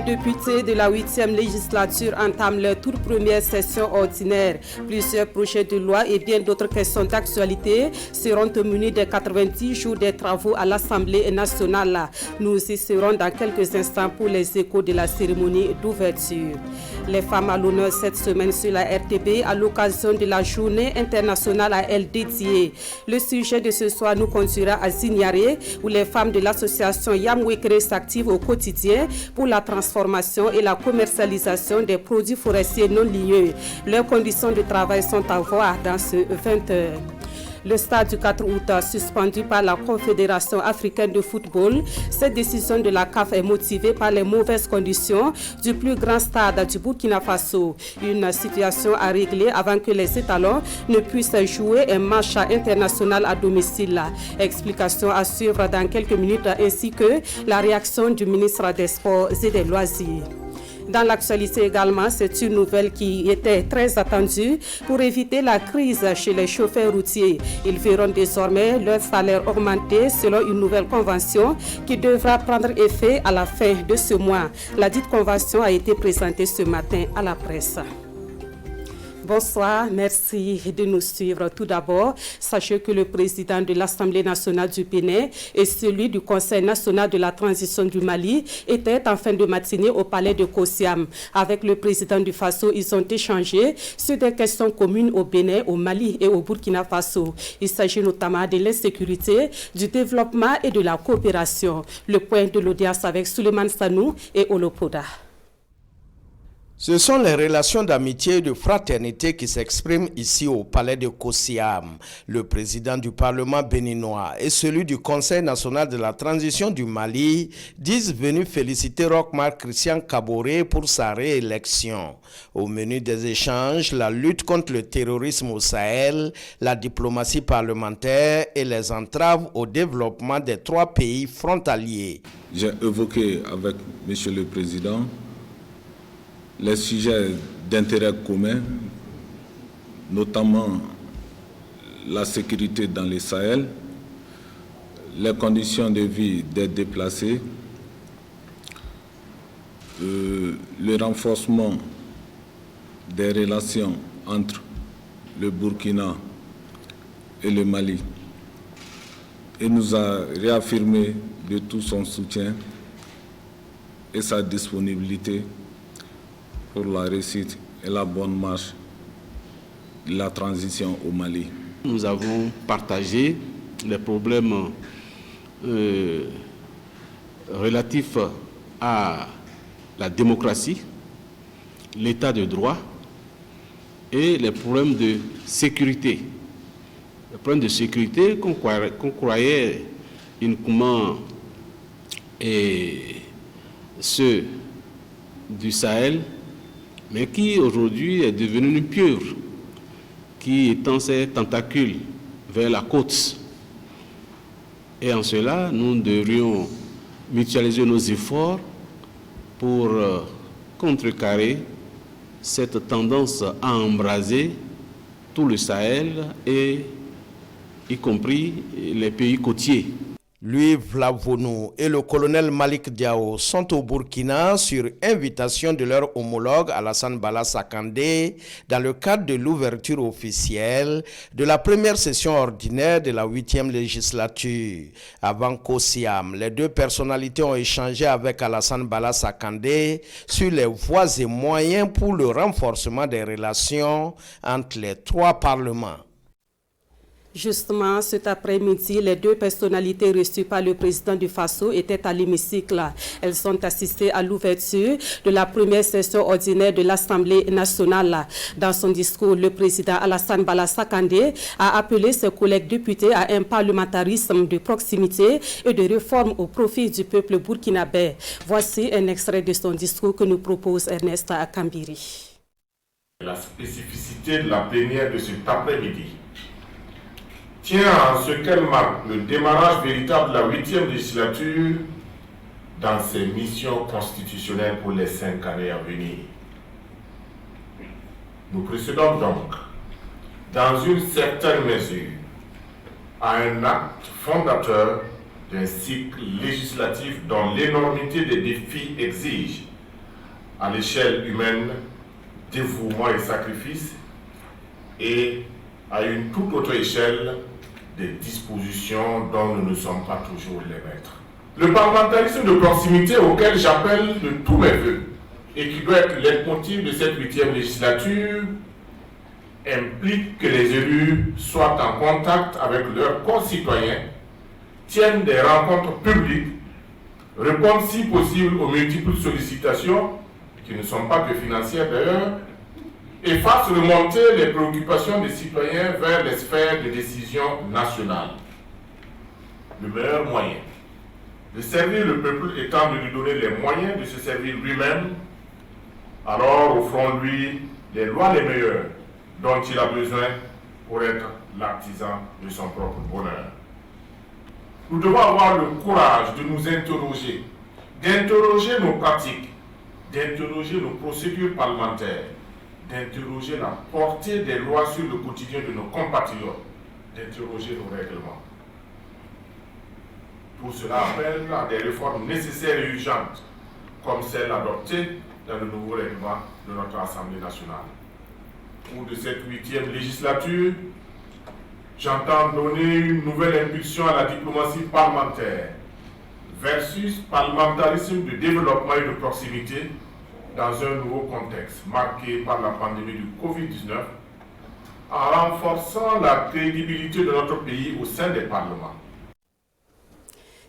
Les députés de la 8e législature entament leur toute première session ordinaire. Plusieurs projets de loi et bien d'autres questions d'actualité seront au menu des 90 jours des travaux à l'Assemblée nationale. Nous y serons dans quelques instants pour les échos de la cérémonie d'ouverture. Les femmes à l'honneur cette semaine sur la RTB à l'occasion de la journée internationale à elle dédiée. Le sujet de ce soir nous conduira à Zignaré où les femmes de l'association Yamwekere s'activent au quotidien pour la transformation et la commercialisation des produits forestiers non ligneux. Leurs conditions de travail sont à voir dans ce 20h. Le stade du 4 août suspendu par la Confédération africaine de football. Cette décision de la CAF est motivée par les mauvaises conditions du plus grand stade du Burkina Faso. Une situation à régler avant que les étalons ne puissent jouer un match international à domicile. Explication à suivre dans quelques minutes ainsi que la réaction du ministre des Sports et des Loisirs. Dans l'actualité également, c'est une nouvelle qui était très attendue pour éviter la crise chez les chauffeurs routiers. Ils verront désormais leur salaire augmenter selon une nouvelle convention qui devra prendre effet à la fin de ce mois. La dite convention a été présentée ce matin à la presse. Bonsoir, merci de nous suivre. Tout d'abord, sachez que le président de l'Assemblée nationale du Bénin et celui du Conseil national de la transition du Mali étaient en fin de matinée au palais de Kosiam. Avec le président du Faso, ils ont échangé sur des questions communes au Bénin, au Mali et au Burkina Faso. Il s'agit notamment de l'insécurité, du développement et de la coopération. Le point de l'audience avec Souleymane Sanou et Olopoda. Ce sont les relations d'amitié et de fraternité qui s'expriment ici au palais de Kosiam. Le président du Parlement béninois et celui du Conseil national de la transition du Mali disent venus féliciter Roch-Marc Christian Kaboré pour sa réélection. Au menu des échanges, la lutte contre le terrorisme au Sahel, la diplomatie parlementaire et les entraves au développement des trois pays frontaliers. J'ai évoqué avec M. le Président les sujets d'intérêt commun, notamment la sécurité dans le Sahel, les conditions de vie des déplacés, le renforcement des relations entre le Burkina et le Mali. Et nous a réaffirmé de tout son soutien et sa disponibilité pour la réussite et la bonne marche de la transition au Mali. Nous avons partagé les problèmes relatifs à la démocratie, l'état de droit et les problèmes de sécurité. Les problèmes de sécurité qu'on croyait uniquement ceux du Sahel, mais qui aujourd'hui est devenu une pieuvre qui étend ses tentacules vers la côte. Et en cela, nous devrions mutualiser nos efforts pour contrecarrer cette tendance à embraser tout le Sahel et y compris les pays côtiers. Louis Vlavonou et le colonel Malik Diao sont au Burkina sur invitation de leur homologue Alassane Bala Sakandé dans le cadre de l'ouverture officielle de la première session ordinaire de la 8e législature. Avant Kosiam, les deux personnalités ont échangé avec Alassane Bala Sakandé sur les voies et moyens pour le renforcement des relations entre les trois parlements. Justement, cet après-midi, les deux personnalités reçues par le président du Faso étaient à l'hémicycle. Elles sont assistées à l'ouverture de la première session ordinaire de l'Assemblée nationale. Dans son discours, le président Alassane Bala Sakandé a appelé ses collègues députés à un parlementarisme de proximité et de réforme au profit du peuple burkinabé. Voici un extrait de son discours que nous propose Ernest Akambiri. La spécificité de la plénière de cet après-midi tient en ce qu'elle marque le démarrage véritable de la 8e législature dans ses missions constitutionnelles pour les 5 années à venir. Nous procédons donc, dans une certaine mesure, à un acte fondateur d'un cycle législatif dont l'énormité des défis exige à l'échelle humaine, dévouement et sacrifice, et à une toute autre échelle, des dispositions dont nous ne sommes pas toujours les maîtres. Le parlementarisme de proximité auquel j'appelle de tous mes vœux et qui doit être leitmotiv de cette 8e législature implique que les élus soient en contact avec leurs concitoyens, tiennent des rencontres publiques, répondent si possible aux multiples sollicitations, qui ne sont pas que financières d'ailleurs, et fassent remonter les préoccupations des citoyens vers les sphères de décision nationales. Le meilleur moyen de servir le peuple étant de lui donner les moyens de se servir lui-même, alors offrons-lui les lois les meilleures dont il a besoin pour être l'artisan de son propre bonheur. Nous devons avoir le courage de nous interroger, d'interroger nos pratiques, d'interroger nos procédures parlementaires, d'interroger la portée des lois sur le quotidien de nos compatriotes, d'interroger nos règlements. Tout cela appelle à des réformes nécessaires et urgentes, comme celle adoptée dans le nouveau règlement de notre Assemblée nationale. Au cours de cette 8e législature, j'entends donner une nouvelle impulsion à la diplomatie parlementaire versus parlementarisme de développement et de proximité dans un nouveau contexte marqué par la pandémie du Covid-19, en renforçant la crédibilité de notre pays au sein des parlements.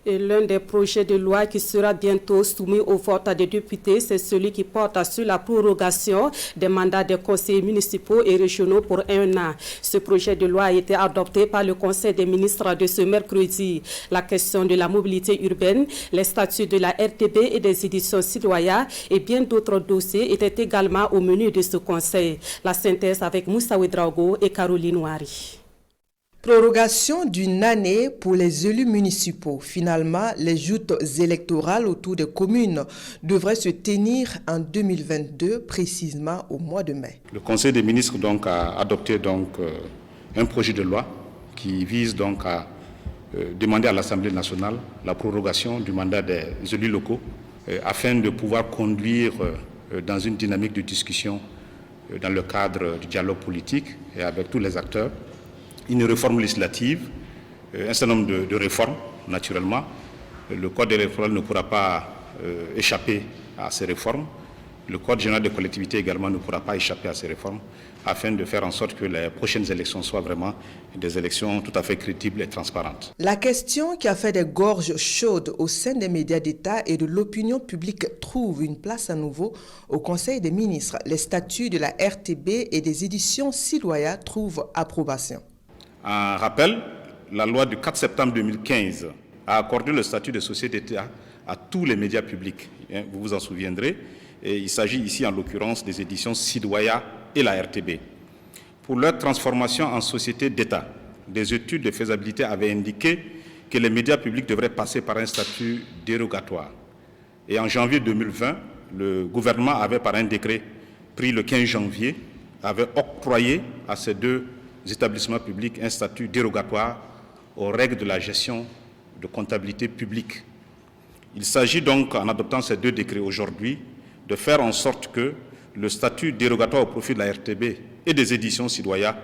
Et l'un des projets de loi qui sera bientôt soumis au vote des députés, c'est celui qui porte sur la prorogation des mandats des conseillers municipaux et régionaux pour 1 an. Ce projet de loi a été adopté par le Conseil des ministres de ce mercredi. La question de la mobilité urbaine, les statuts de la RTB et des éditions citoyennes et bien d'autres dossiers étaient également au menu de ce Conseil. La synthèse avec Moussa Ouedraogo et Caroline Ouari. Prorogation d'une année pour les élus municipaux. Finalement, les joutes électorales autour des communes devraient se tenir en 2022, précisément au mois de mai. Le Conseil des ministres donc, a adopté un projet de loi qui vise donc à demander à l'Assemblée nationale la prorogation du mandat des élus locaux afin de pouvoir conduire dans une dynamique de discussion dans le cadre du dialogue politique et avec tous les acteurs une réforme législative, un certain nombre de réformes, naturellement. Le Code électoral ne pourra pas échapper à ces réformes. Le Code général des collectivités également ne pourra pas échapper à ces réformes, afin de faire en sorte que les prochaines élections soient vraiment des élections tout à fait crédibles et transparentes. La question qui a fait des gorges chaudes au sein des médias d'État et de l'opinion publique trouve une place à nouveau au Conseil des ministres. Les statuts de la RTB et des éditions citoyennes trouvent approbation. En rappel, la loi du 4 septembre 2015 a accordé le statut de société d'État à tous les médias publics. Vous vous en souviendrez. Et il s'agit ici, en l'occurrence, des éditions Citoya et la RTB. Pour leur transformation en société d'État, des études de faisabilité avaient indiqué que les médias publics devraient passer par un statut dérogatoire. Et en janvier 2020, le gouvernement avait, par un décret pris le 15 janvier, avait octroyé à ces deux établissements publics un statut dérogatoire aux règles de la gestion de comptabilité publique. Il s'agit donc, en adoptant ces deux décrets aujourd'hui, de faire en sorte que le statut dérogatoire au profit de la RTB et des éditions citoyennes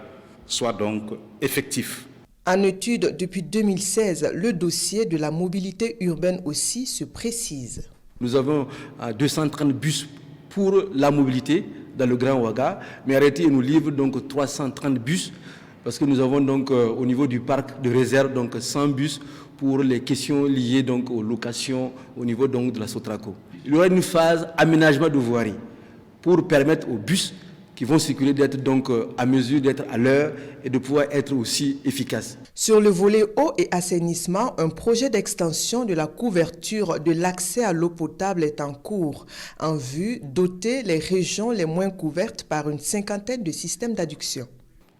soit donc effectif. En étude depuis 2016, le dossier de la mobilité urbaine aussi se précise. Nous avons 230 bus pour la mobilité dans le Grand Ouaga, mais arrêté nous livre donc 330 bus parce que nous avons donc au niveau du parc de réserve donc 100 bus pour les questions liées donc aux locations au niveau donc de la Sotraco. Il y aura une phase aménagement de voirie pour permettre aux bus qui vont circuler d'être donc à mesure d'être à l'heure et de pouvoir être aussi efficaces. Sur le volet eau et assainissement, un projet d'extension de la couverture de l'accès à l'eau potable est en cours, en vue de doter les régions les moins couvertes par une cinquantaine de systèmes d'adduction.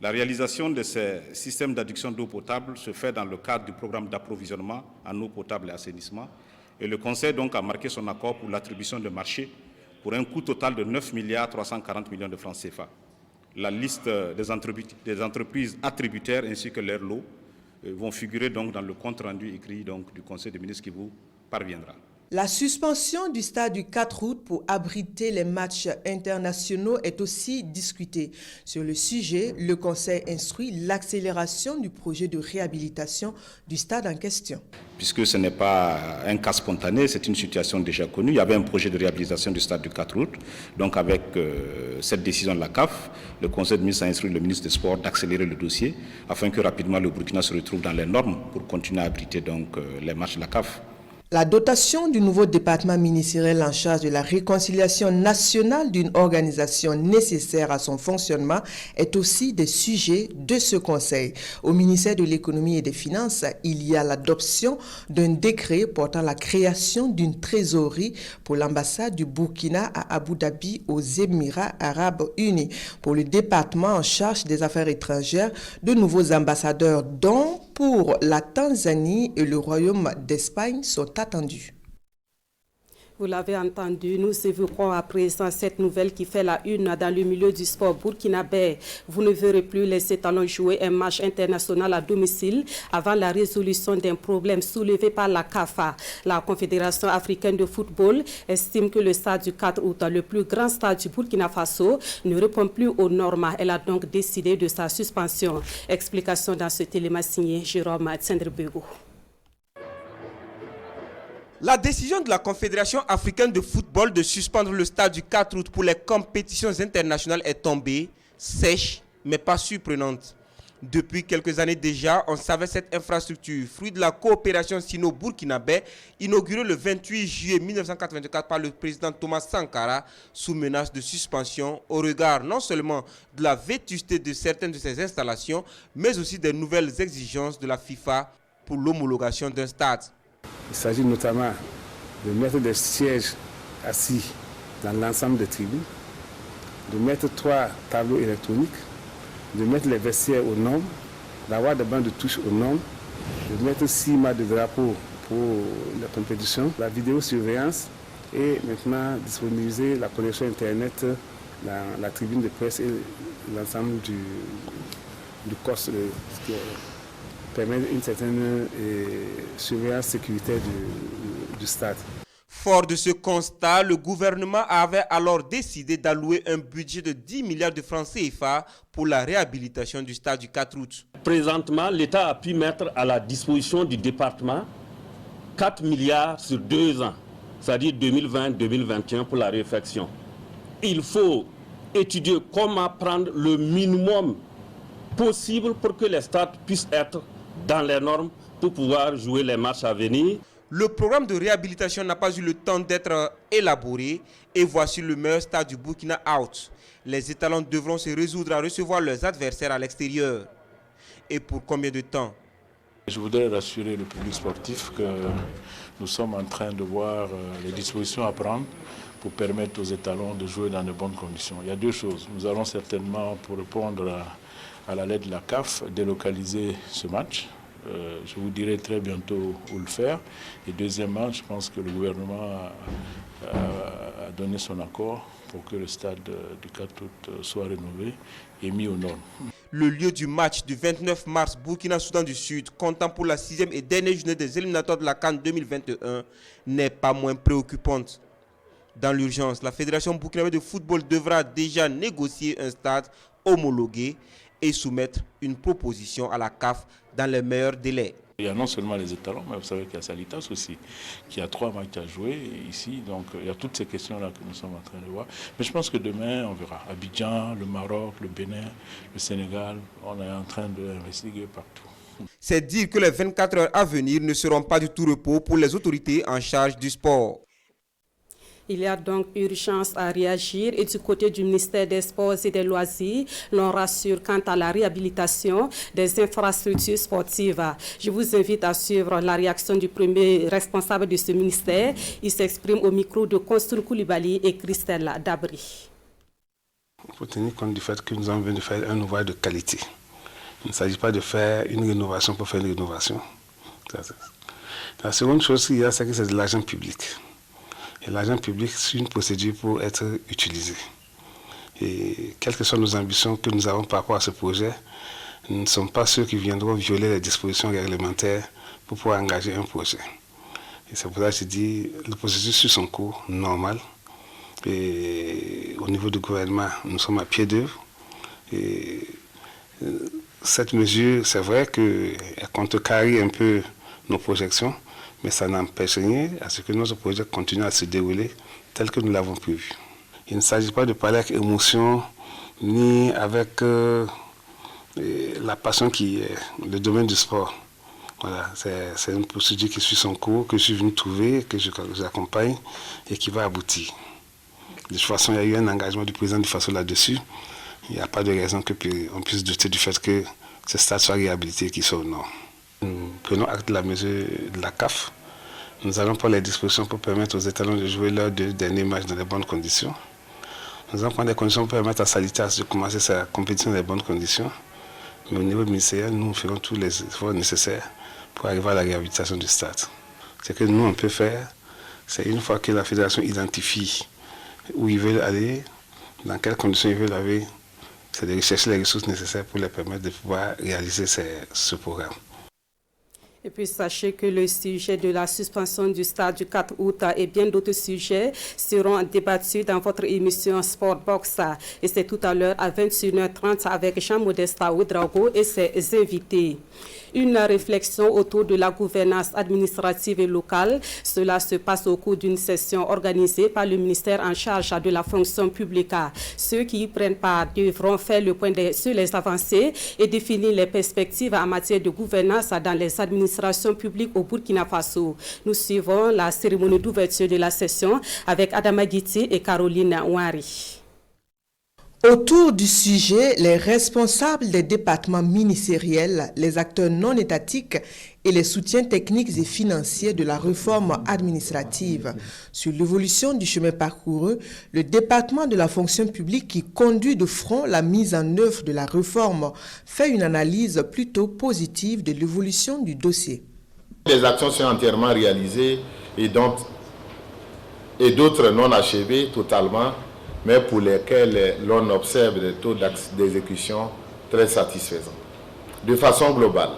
La réalisation de ces systèmes d'adduction d'eau potable se fait dans le cadre du programme d'approvisionnement en eau potable et assainissement. Et le Conseil donc a marqué son accord pour l'attribution de marchés pour un coût total de 9 340 millions de francs CFA. La liste des entreprises attributaires ainsi que leurs lots vont figurer donc dans le compte rendu écrit donc du Conseil des ministres qui vous parviendra. La suspension du stade du 4 août pour abriter les matchs internationaux est aussi discutée. Sur le sujet, le Conseil instruit l'accélération du projet de réhabilitation du stade en question. Puisque ce n'est pas un cas spontané, c'est une situation déjà connue. Il y avait un projet de réhabilitation du stade du 4 août. Donc avec cette décision de la CAF, le Conseil de ministres a instruit le ministre des Sports d'accélérer le dossier afin que rapidement le Burkina se retrouve dans les normes pour continuer à abriter donc, les matchs de la CAF. La dotation du nouveau département ministériel en charge de la réconciliation nationale d'une organisation nécessaire à son fonctionnement est aussi des sujets de ce conseil. Au ministère de l'économie et des finances, il y a l'adoption d'un décret portant la création d'une trésorerie pour l'ambassade du Burkina à Abu Dhabi aux Émirats arabes unis. Pour le département en charge des affaires étrangères, de nouveaux ambassadeurs dont pour la Tanzanie et le Royaume d'Espagne sont attendus. Vous l'avez entendu, nous évoquons à présent cette nouvelle qui fait la une dans le milieu du sport burkinabé. Vous ne verrez plus les étalons jouer un match international à domicile avant la résolution d'un problème soulevé par la CAFA. La Confédération africaine de football estime que le stade du 4 août, le plus grand stade du Burkina Faso, ne répond plus aux normes. Elle a donc décidé de sa suspension. Explication dans ce téléma signé Jérôme Tsendrebego. La décision de la Confédération africaine de football de suspendre le stade du 4 août pour les compétitions internationales est tombée, sèche mais pas surprenante. Depuis quelques années déjà, on savait cette infrastructure, fruit de la coopération sino-burkinabé, inaugurée le 28 juillet 1984 par le président Thomas Sankara, sous menace de suspension au regard non seulement de la vétusté de certaines de ces installations, mais aussi des nouvelles exigences de la FIFA pour l'homologation d'un stade. Il s'agit notamment de mettre des sièges assis dans l'ensemble des tribunes, de mettre 3 tableaux électroniques, de mettre les vestiaires aux normes, d'avoir des bancs de touche aux normes, de mettre 6 mâts de drapeau pour la compétition, la vidéosurveillance et maintenant disponibiliser la connexion Internet dans la tribune de presse et l'ensemble du corps, ce qui permet une certaine surveillance sécuritaire du stade. Fort de ce constat, le gouvernement avait alors décidé d'allouer un budget de 10 milliards de francs CFA pour la réhabilitation du stade du 4 août. Présentement, l'État a pu mettre à la disposition du département 4 milliards sur 2 ans, c'est-à-dire 2020-2021 pour la réfection. Il faut étudier comment prendre le minimum possible pour que les stades puissent être dans les normes pour pouvoir jouer les matchs à venir. Le programme de réhabilitation n'a pas eu le temps d'être élaboré et voici le meilleur stade du Burkina out. Les étalons devront se résoudre à recevoir leurs adversaires à l'extérieur. Et pour combien de temps? Je voudrais rassurer le public sportif que nous sommes en train de voir les dispositions à prendre pour permettre aux étalons de jouer dans de bonnes conditions. Il y a 2 choses. Nous allons certainement, pour répondre à la lettre de la CAF, délocaliser ce match. Je vous dirai très bientôt où le faire. Et deuxièmement, je pense que le gouvernement a donné son accord pour que le stade du 4 août soit rénové et mis aux normes. Le lieu du match du 29 mars Burkina-Soudan du Sud, comptant pour la 6e et dernière journée des éliminatoires de la CAN 2021, n'est pas moins préoccupante. Dans l'urgence, la Fédération burkinabé de football devra déjà négocier un stade homologué et soumettre une proposition à la CAF dans les meilleurs délais. Il y a non seulement les étalons, mais vous savez qu'il y a Salitas aussi, qui a 3 matchs à jouer ici. Donc il y a toutes ces questions-là que nous sommes en train de voir. Mais je pense que demain, on verra. Abidjan, le Maroc, le Bénin, le Sénégal, on est en train d'investiguer partout. C'est dire que les 24 heures à venir ne seront pas du tout repos pour les autorités en charge du sport. Il y a donc urgence à réagir et du côté du ministère des Sports et des Loisirs, l'on rassure quant à la réhabilitation des infrastructures sportives. Je vous invite à suivre la réaction du premier responsable de ce ministère. Il s'exprime au micro de Konstoun Koulibaly et Christelle Dabri. Il faut tenir compte du fait que nous avons besoin de faire un ouvrage de qualité. Il ne s'agit pas de faire une rénovation pour faire une rénovation. La seconde chose qu'il y a, c'est que c'est de l'argent public. Et l'argent public, c'est une procédure pour être utilisé. Et quelles que soient nos ambitions que nous avons par rapport à ce projet, nous ne sommes pas ceux qui viendront violer les dispositions réglementaires pour pouvoir engager un projet. Et c'est pour ça que je dis le processus suit son cours normal. Et au niveau du gouvernement, nous sommes à pied d'œuvre. Et cette mesure, c'est vrai qu'elle contrecarre un peu nos projections, mais ça n'empêche rien à ce que notre projet continue à se dérouler tel que nous l'avons prévu. Il ne s'agit pas de parler avec émotion, ni avec la passion qui est le domaine du sport. Voilà, c'est une procédure qui suit son cours, que je suis venu trouver, que j'accompagne et qui va aboutir. De toute façon, il y a eu un engagement du président du Faso là-dessus. Il n'y a pas de raison qu'on puisse douter du fait que ce stade soit réhabilité, qu'il soit au nord. Nous prenons acte de la mesure de la CAF. Nous allons prendre les dispositions pour permettre aux étalons de jouer leurs 2 derniers matchs dans de bonnes conditions. Nous allons prendre des conditions pour permettre à Salitas de commencer sa compétition dans de bonnes conditions. Mais au niveau ministériel, nous ferons tous les efforts nécessaires pour arriver à la réhabilitation du stade. Ce que nous, on peut faire, c'est une fois que la fédération identifie où ils veulent aller, dans quelles conditions ils veulent aller, c'est de rechercher les ressources nécessaires pour les permettre de pouvoir réaliser ce programme. Et puis sachez que le sujet de la suspension du stade du 4 août et bien d'autres sujets seront débattus dans votre émission Sport Box. Et c'est tout à l'heure à 21h30 avec Jean-Modesta Ouedraogo et ses invités. Une réflexion autour de la gouvernance administrative et locale. Cela se passe au cours d'une session organisée par le ministère en charge de la fonction publique. Ceux qui y prennent part devront faire le point sur les avancées et définir les perspectives en matière de gouvernance dans les administrations publiques au Burkina Faso. Nous suivons la cérémonie d'ouverture de la session avec Adama Guiti et Caroline Ouari. Autour du sujet, les responsables des départements ministériels, les acteurs non étatiques et les soutiens techniques et financiers de la réforme administrative. Sur l'évolution du chemin parcouru, le département de la fonction publique qui conduit de front la mise en œuvre de la réforme fait une analyse plutôt positive de l'évolution du dossier. Les actions sont entièrement réalisées et d'autres non achevées totalement, mais pour lesquels l'on observe des taux d'exécution très satisfaisants. De façon globale,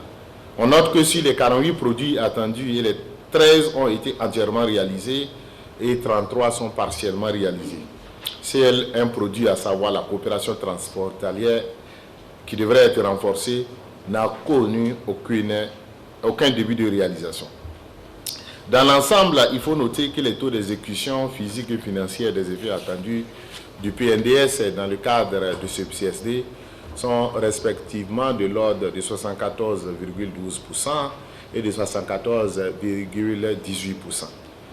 on note que sur les 48 produits attendus, les 13 ont été entièrement réalisés et 33 sont partiellement réalisés. C'est un produit, à savoir la coopération transfrontalière, qui devrait être renforcée, n'a connu aucun début de réalisation. Dans l'ensemble, il faut noter que les taux d'exécution physique et financière des effets attendus du PNDS dans le cadre de ce PCSD sont respectivement de l'ordre de 74,12% et de 74,18%.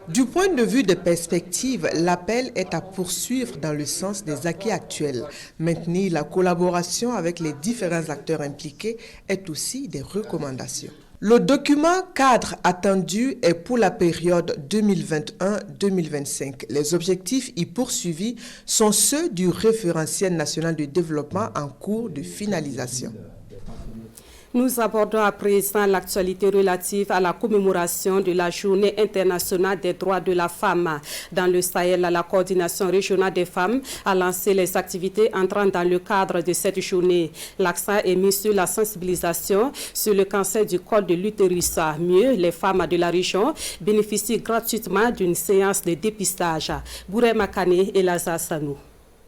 Du point de vue des perspectives, l'appel est à poursuivre dans le sens des acquis actuels. Maintenir la collaboration avec les différents acteurs impliqués est aussi des recommandations. Le document cadre attendu est pour la période 2021-2025. Les objectifs y poursuivis sont ceux du référentiel national de développement en cours de finalisation. Nous abordons à présent l'actualité relative à la commémoration de la Journée internationale des droits de la femme. Dans le Sahel, la coordination régionale des femmes a lancé les activités entrant dans le cadre de cette journée. L'accent est mis sur la sensibilisation sur le cancer du col de l'utérus. Mieux, les femmes de la région bénéficient gratuitement d'une séance de dépistage. Bouré Makane et Lazare Sanou.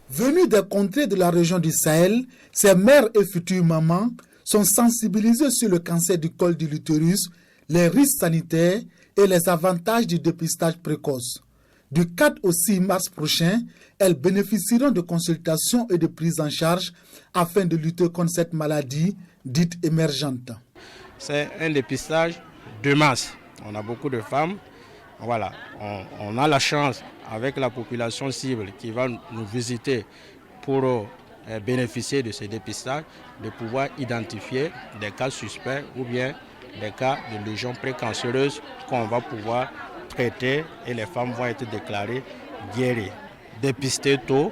Venus des contrées de la région du Sahel, ces mères et futures mamans sont sensibilisées sur le cancer du col de l'utérus, les risques sanitaires et les avantages du dépistage précoce. Du 4 au 6 mars prochain, elles bénéficieront de consultations et de prises en charge afin de lutter contre cette maladie dite émergente. C'est un dépistage de masse. On a beaucoup de femmes. Voilà, on a la chance avec la population cible qui va nous visiter pour bénéficier de ce dépistage, de pouvoir identifier des cas suspects ou bien des cas de lésions précancéreuses qu'on va pouvoir traiter et les femmes vont être déclarées guéries. Dépister tôt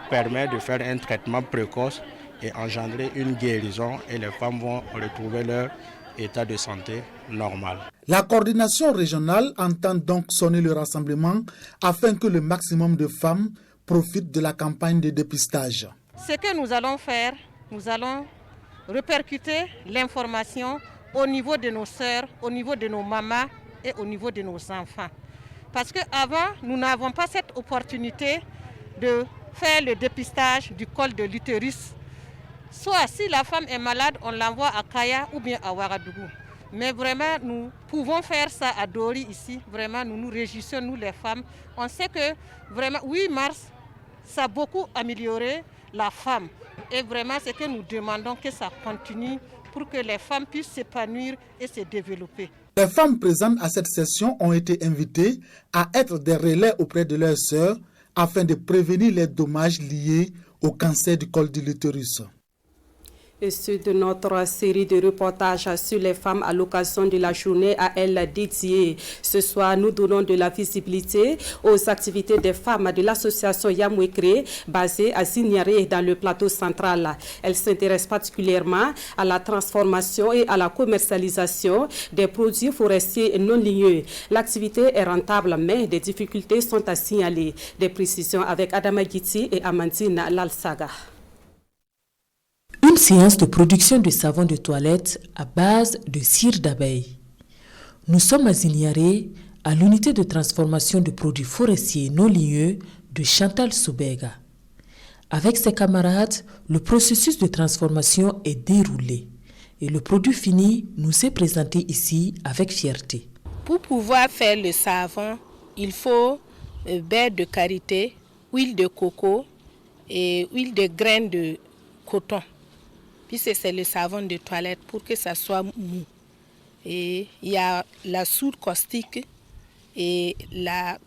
permet de faire un traitement précoce et engendrer une guérison et les femmes vont retrouver leur état de santé normal. La coordination régionale entend donc sonner le rassemblement afin que le maximum de femmes profitent de la campagne de dépistage. Ce que nous allons faire, nous allons répercuter l'information au niveau de nos sœurs, au niveau de nos mamans, et au niveau de nos enfants. Parce qu'avant, nous n'avons pas cette opportunité de faire le dépistage du col de l'utérus. Soit si la femme est malade, on l'envoie à Kaya ou bien à Ouagadougou. Mais vraiment, nous pouvons faire ça à Dori ici. Vraiment, nous nous réjouissons, nous les femmes. On sait que vraiment, 8 mars, ça a beaucoup amélioré la femme. Et vraiment, c'est que nous demandons que ça continue pour que les femmes puissent s'épanouir et se développer. Les femmes présentes à cette session ont été invitées à être des relais auprès de leurs sœurs afin de prévenir les dommages liés au cancer du col de l'utérus. Et c'est de notre série de reportages sur les femmes à l'occasion de la journée à elles dédiée. Ce soir, nous donnons de la visibilité aux activités des femmes de l'association Yamouékré, basée à Zignaré dans le plateau central. Elles s'intéressent particulièrement à la transformation et à la commercialisation des produits forestiers non ligneux. L'activité est rentable, mais des difficultés sont à signaler. Des précisions avec Adama Giti et Amandine Lalsaga. Une séance de production de savon de toilette à base de cire d'abeille. Nous sommes à Zignaré, à l'unité de transformation de produits forestiers non ligneux de Chantal Soubega. Avec ses camarades, le processus de transformation est déroulé et le produit fini nous est présenté ici avec fierté. Pour pouvoir faire le savon, il faut beurre de karité, huile de coco et huile de graines de coton. Puis c'est le savon de toilette pour que ça soit mou. Et il y a la soude caustique et la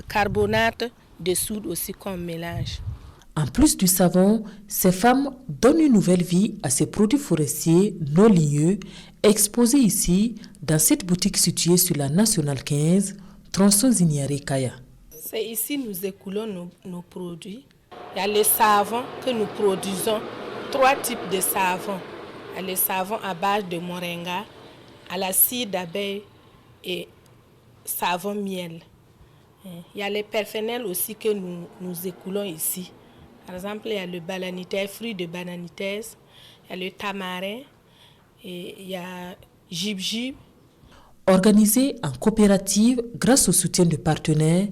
carbonate de soude aussi qu'on mélange. En plus du savon, ces femmes donnent une nouvelle vie à ces produits forestiers non ligneux exposés ici dans cette boutique située sur la Nationale 15, tronçon Zignaré Kaya. C'est ici que nous écoulons nos produits. Il y a les savons que nous produisons. 3 types de savons. Il y a le savon à base de moringa, à la cire d'abeille et savon miel. Il y a les parfumels aussi que nous écoulons ici. Par exemple, il y a le bananitaise, fruit de bananitaise, il y a le tamarin, et il y a jib-jib. Organisées en coopérative grâce au soutien de partenaires,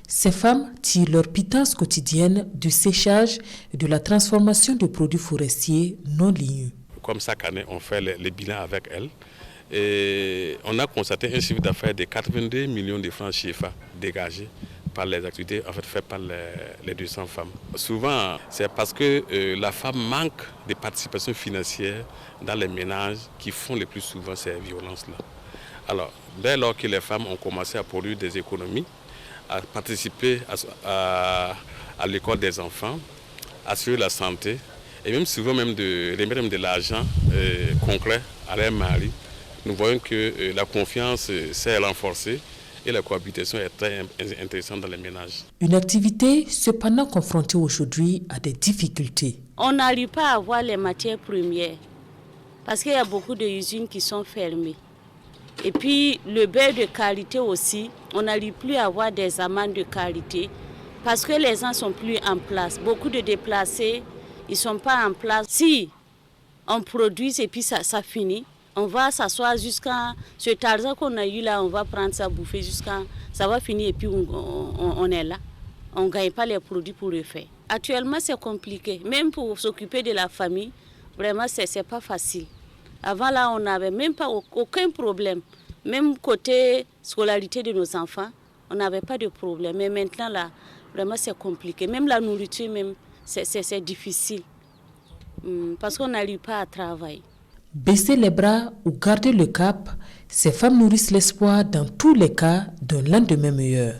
ces femmes tirent leur pitance quotidienne du séchage et de la transformation de produits forestiers non ligneux. Comme chaque année, on fait les bilans avec elles. Et on a constaté un chiffre d'affaires de 82 millions de francs CFA dégagés par les activités faites par les 200 femmes. Souvent, c'est parce que la femme manque de participation financière dans les ménages qui font le plus souvent ces violences-là. Alors, dès lors que les femmes ont commencé à produire des économies, à participer à l'école des enfants, assurer la santé, et même souvent même de remettre de l'argent concret à leur mari, nous voyons que la confiance s'est renforcée et la cohabitation est très intéressante dans les ménages. Une activité cependant confrontée aujourd'hui à des difficultés. On n'arrive pas à avoir les matières premières parce qu'il y a beaucoup d'usines qui sont fermées. Et puis le beurre de qualité aussi, on n'arrive plus à avoir des amandes de qualité parce que les gens ne sont plus en place. Beaucoup de déplacés, ils ne sont pas en place. Si on produit et puis ça finit, on va s'asseoir jusqu'à cet argent qu'on a eu là, on va prendre ça, bouffer jusqu'à ça va finir et puis on est là. On ne gagne pas les produits pour le faire. Actuellement, c'est compliqué. Même pour s'occuper de la famille, vraiment, c'est pas facile. Avant là, on n'avait même pas aucun problème. Même côté scolarité de nos enfants, on n'avait pas de problème. Mais maintenant là, vraiment c'est compliqué. Même la nourriture, même, c'est difficile. Parce qu'on n'arrive pas à travailler. Baisser les bras ou garder le cap, ces femmes nourrissent l'espoir dans tous les cas d'un lendemain meilleur.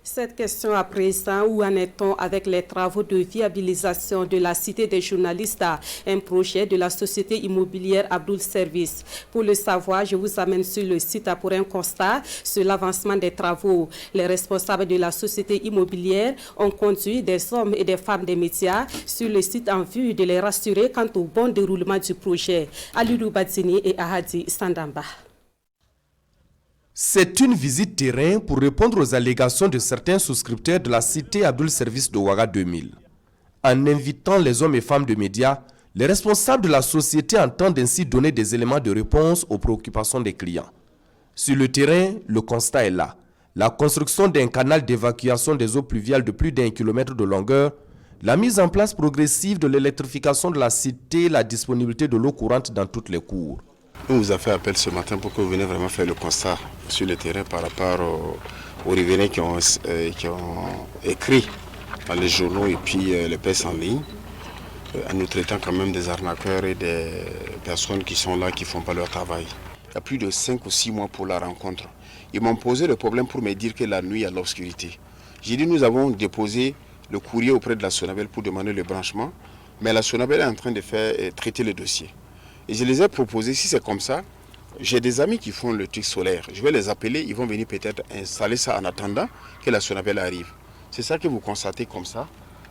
Cette question à présent, où en est-on avec les travaux de viabilisation de la Cité des journalistes, un projet de la société immobilière Abdoul Service? Pour le savoir, je vous amène sur le site pour un constat sur l'avancement des travaux. Les responsables de la société immobilière ont conduit des hommes et des femmes des médias sur le site en vue de les rassurer quant au bon déroulement du projet. Alidou Badsini et Ahadi Sandamba. C'est une visite terrain pour répondre aux allégations de certains souscripteurs de la cité Abdoul Service de Ouaga 2000. En invitant les hommes et femmes de médias, les responsables de la société entendent ainsi donner des éléments de réponse aux préoccupations des clients. Sur le terrain, le constat est là. La construction d'un canal d'évacuation des eaux pluviales de plus d'1 kilomètre de longueur, la mise en place progressive de l'électrification de la cité, la disponibilité de l'eau courante dans toutes les cours. On vous a fait appel ce matin pour que vous venez vraiment faire le constat sur le terrain par rapport aux riverains qui ont écrit dans les journaux et puis les presse en ligne, en nous traitant quand même des arnaqueurs et des personnes qui sont là, qui ne font pas leur travail. Il y a plus de 5 ou 6 mois pour la rencontre. Ils m'ont posé le problème pour me dire que la nuit, il y a l'obscurité. J'ai dit, nous avons déposé le courrier auprès de la Sonabel pour demander le branchement, mais la Sonabel est en train de traiter le dossier. Et je les ai proposé, si c'est comme ça, j'ai des amis qui font le truc solaire. Je vais les appeler, ils vont venir peut-être installer ça en attendant que la Sonabel arrive. C'est ça que vous constatez comme ça,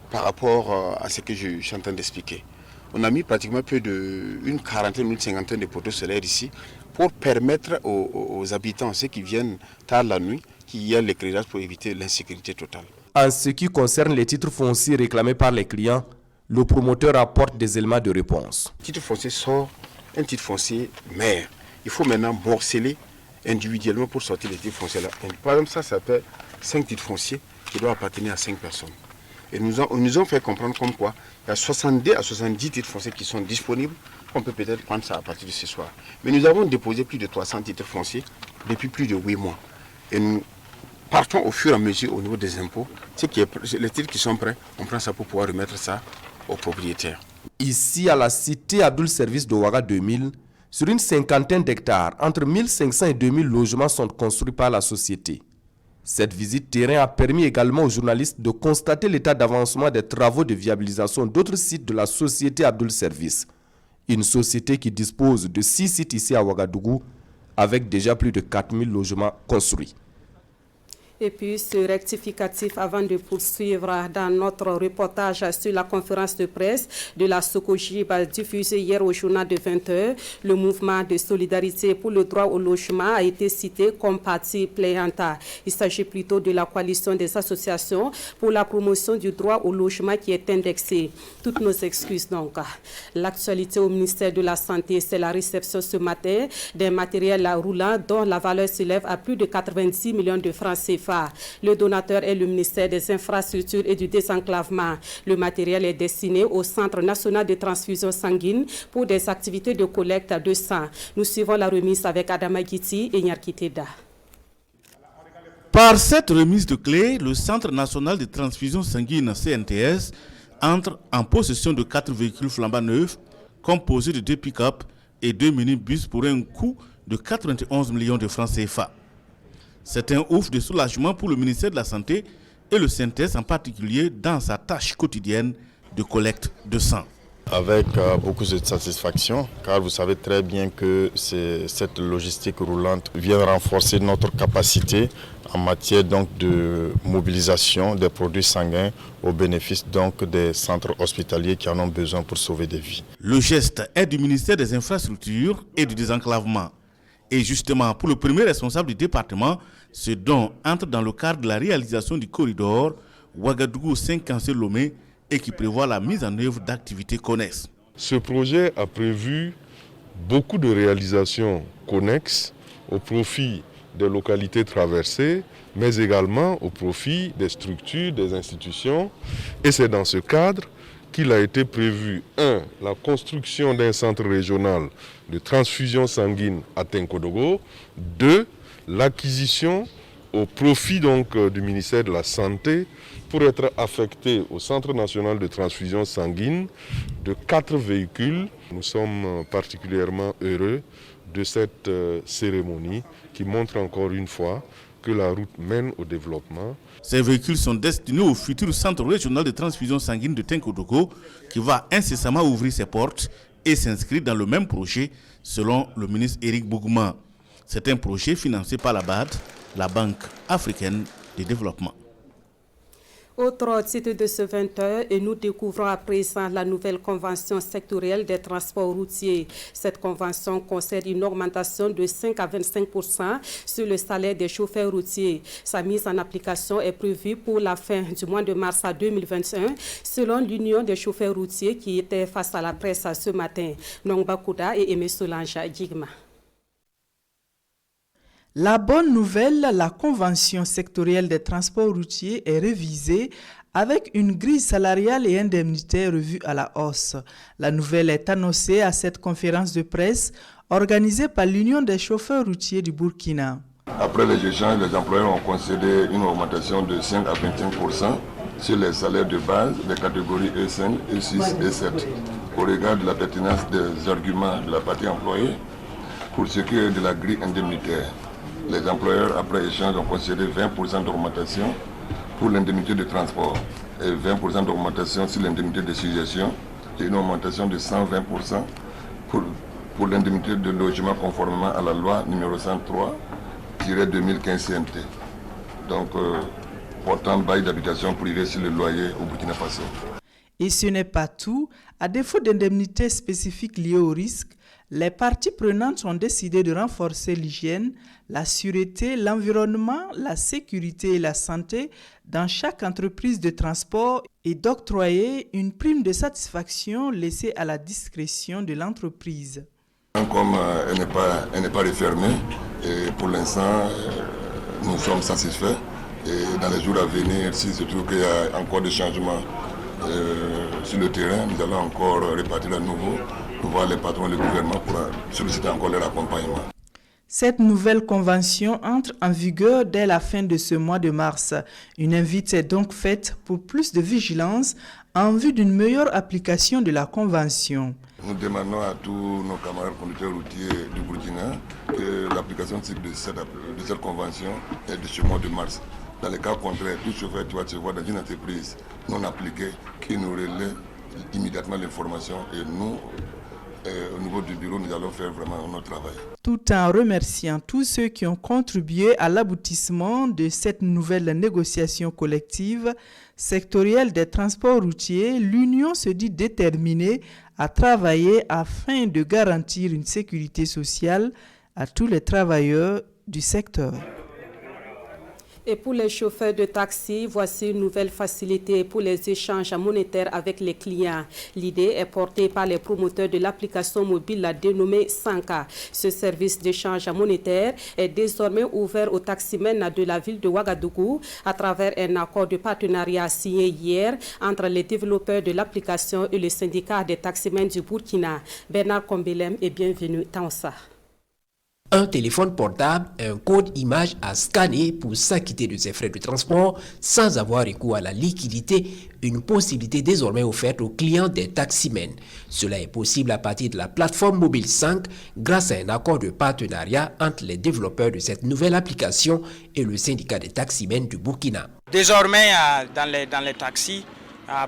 par rapport à ce que je suis en train d'expliquer. On a mis pratiquement plus d'une quarantaine, une cinquantaine de poteaux solaires ici pour permettre aux habitants, ceux qui viennent tard la nuit, qu'il y ait l'éclairage pour éviter l'insécurité totale. En ce qui concerne les titres fonciers réclamés par les clients, le promoteur apporte des éléments de réponse. Le titre foncier sort un titre foncier maire. Il faut maintenant morceler individuellement pour sortir les titres fonciers là. Par exemple, ça s'appelle 5 titres fonciers qui doivent appartenir à 5 personnes. Et nous ont fait comprendre comme quoi il y a 62 à 70 titres fonciers qui sont disponibles. On peut peut-être prendre ça à partir de ce soir. Mais nous avons déposé plus de 300 titres fonciers depuis plus de 8 mois. Et nous partons au fur et à mesure au niveau des impôts. Les titres qui sont prêts, on prend ça pour pouvoir remettre ça aux propriétaires. Ici, à la cité Abdoul Service de Ouaga 2000, sur une cinquantaine d'hectares, entre 1500 et 2000 logements sont construits par la société. Cette visite terrain a permis également aux journalistes de constater l'état d'avancement des travaux de viabilisation d'autres sites de la société Abdoul Service. Une société qui dispose de 6 sites ici à Ouagadougou, avec déjà plus de 4000 logements construits. Et puis, ce rectificatif avant de poursuivre dans notre reportage sur la conférence de presse de la Socojib diffusée hier au journal de 20h, le mouvement de solidarité pour le droit au logement a été cité comme partie plaignante. Il s'agit plutôt de la coalition des associations pour la promotion du droit au logement qui est indexée. Toutes nos excuses donc. L'actualité au ministère de la Santé, c'est la réception ce matin d'un matériel roulant dont la valeur s'élève à plus de 90 millions de francs CFA. Le donateur est le ministère des Infrastructures et du Désenclavement. Le matériel est destiné au Centre national de transfusion sanguine pour des activités de collecte de sang. Nous suivons la remise avec Adama Giti et Nyarkiteda. Par cette remise de clés, le Centre national de transfusion sanguine CNTS entre en possession de 4 véhicules flambant neufs composés de 2 pick-up et 2 minibus pour un coût de 91 millions de francs CFA. C'est un ouf de soulagement pour le ministère de la Santé et le CNTS en particulier dans sa tâche quotidienne de collecte de sang. Avec beaucoup de satisfaction, car vous savez très bien que cette logistique roulante vient renforcer notre capacité en matière donc de mobilisation des produits sanguins au bénéfice donc des centres hospitaliers qui en ont besoin pour sauver des vies. Le geste est du ministère des Infrastructures et du Désenclavement. Et justement, pour le premier responsable du département, ce don entre dans le cadre de la réalisation du corridor Ouagadougou-Saint-Cancé-Lomé et qui prévoit la mise en œuvre d'activités connexes. Ce projet a prévu beaucoup de réalisations connexes au profit des localités traversées, mais également au profit des structures, des institutions. Et c'est dans ce cadre qu'il a été prévu, 1. La construction d'un centre régional de transfusion sanguine à Tenkodogo, 2. L'acquisition au profit donc du ministère de la Santé pour être affecté au Centre national de transfusion sanguine de 4 véhicules. Nous sommes particulièrement heureux de cette cérémonie qui montre encore une fois que la route mène au développement. Ces véhicules sont destinés au futur centre régional de transfusion sanguine de Tenkodogo qui va incessamment ouvrir ses portes et s'inscrit dans le même projet selon le ministre Éric Bougouma. C'est un projet financé par la BAD, la Banque africaine de développement. Autre titre de ce 20h et nous découvrons à présent la nouvelle convention sectorielle des transports routiers. Cette convention concerne une augmentation de 5 à 25% sur le salaire des chauffeurs routiers. Sa mise en application est prévue pour la fin du mois de mars 2021 selon l'Union des chauffeurs routiers qui était face à la presse ce matin. Nongba Kouda et Aimé Solange Digma. La bonne nouvelle, la convention sectorielle des transports routiers est révisée avec une grille salariale et indemnitaire revue à la hausse. La nouvelle est annoncée à cette conférence de presse organisée par l'Union des chauffeurs routiers du Burkina. Après les échanges, les employeurs ont concédé une augmentation de 5 à 25% sur les salaires de base des catégories E5, E6 et E7. Au regard de la pertinence des arguments de la partie employée, pour ce qui est de la grille indemnitaire, les employeurs, après échange, ont concédé 20% d'augmentation pour l'indemnité de transport et 20% d'augmentation sur l'indemnité de suggestion et une augmentation de 120% pour l'indemnité de logement conformément à la loi numéro 103-2015 CNT. Donc, portant bail d'habitation privée sur le loyer au Burkina Faso. Et ce n'est pas tout. À défaut d'indemnités spécifiques liées au risque, les parties prenantes ont décidé de renforcer l'hygiène, la sûreté, l'environnement, la sécurité et la santé dans chaque entreprise de transport et d'octroyer une prime de satisfaction laissée à la discrétion de l'entreprise. Comme elle n'est pas refermée, et pour l'instant, nous sommes satisfaits. Et dans les jours à venir, si se trouve qu'il y a encore des changements sur le terrain, nous allons encore répartir à nouveau pour voir les patrons et le gouvernement pour solliciter encore leur accompagnement. Cette nouvelle convention entre en vigueur dès la fin de ce mois de mars. Une invite est donc faite pour plus de vigilance en vue d'une meilleure application de la convention. Nous demandons à tous nos camarades conducteurs routiers du Burkina que l'application type de cette convention est de ce mois de mars. Dans le cas contraire, tout chauffeur doit se voir dans une entreprise non appliquée qui nous relaie immédiatement l'information et nous, au niveau du bureau, nous allons faire vraiment notre travail. Tout en remerciant tous ceux qui ont contribué à l'aboutissement de cette nouvelle négociation collective sectorielle des transports routiers, l'Union se dit déterminée à travailler afin de garantir une sécurité sociale à tous les travailleurs du secteur. Et pour les chauffeurs de taxi, voici une nouvelle facilité pour les échanges monétaires avec les clients. L'idée est portée par les promoteurs de l'application mobile dénommée Sanka. Ce service d'échange monétaire est désormais ouvert aux taximens de la ville de Ouagadougou à travers un accord de partenariat signé hier entre les développeurs de l'application et le syndicat des taximens du Burkina. Bernard Kombelem est bienvenu dans ça. Un téléphone portable, un code image à scanner pour s'acquitter de ses frais de transport sans avoir recours à la liquidité, une possibilité désormais offerte aux clients des taximens. Cela est possible à partir de la plateforme Mobile 5 grâce à un accord de partenariat entre les développeurs de cette nouvelle application et le syndicat des taximens du Burkina. Désormais, dans les taxis,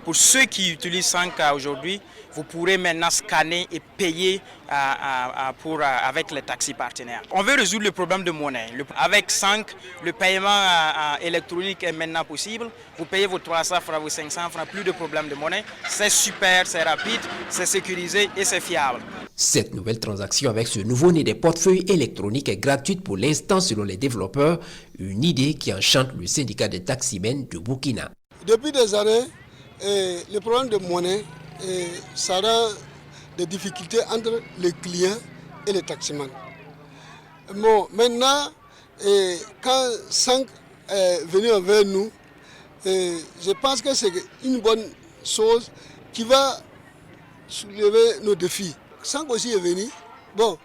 pour ceux qui utilisent 5 aujourd'hui, vous pourrez maintenant scanner et payer avec les taxis partenaires. On veut résoudre le problème de monnaie. Avec 5, le paiement électronique est maintenant possible. Vous payez vos 300 francs, vos 500 francs, plus de problème de monnaie. C'est super, c'est rapide, c'est sécurisé et c'est fiable. Cette nouvelle transaction avec ce nouveau nez des portefeuilles électroniques est gratuite pour l'instant selon les développeurs, une idée qui enchante le syndicat des taximens du Burkina. Depuis des années, le problème de monnaie, ça rend des difficultés entre les clients et les taximans. Bon, maintenant, quand 5 est venu vers nous, je pense que c'est une bonne chose qui va soulever nos défis. 5 aussi est venu. Bon,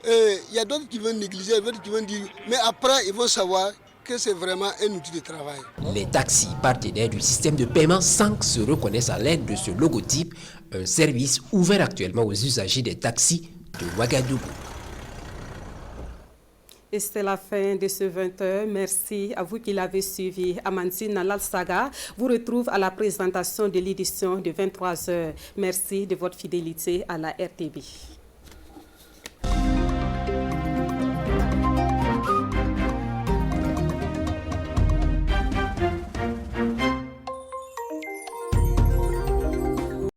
il y a d'autres qui vont négliger, d'autres qui vont dire, mais après ils vont savoir que c'est vraiment un outil de travail. Les taxis partenaires du système de paiement 5 se reconnaissent à l'aide de ce logotype, un service ouvert actuellement aux usagers des taxis de Ouagadougou. Et c'est la fin de ce 20h. Merci à vous qui l'avez suivi. Amandine Lalsaga vous retrouve à la présentation de l'édition de 23h. Merci de votre fidélité à la RTB.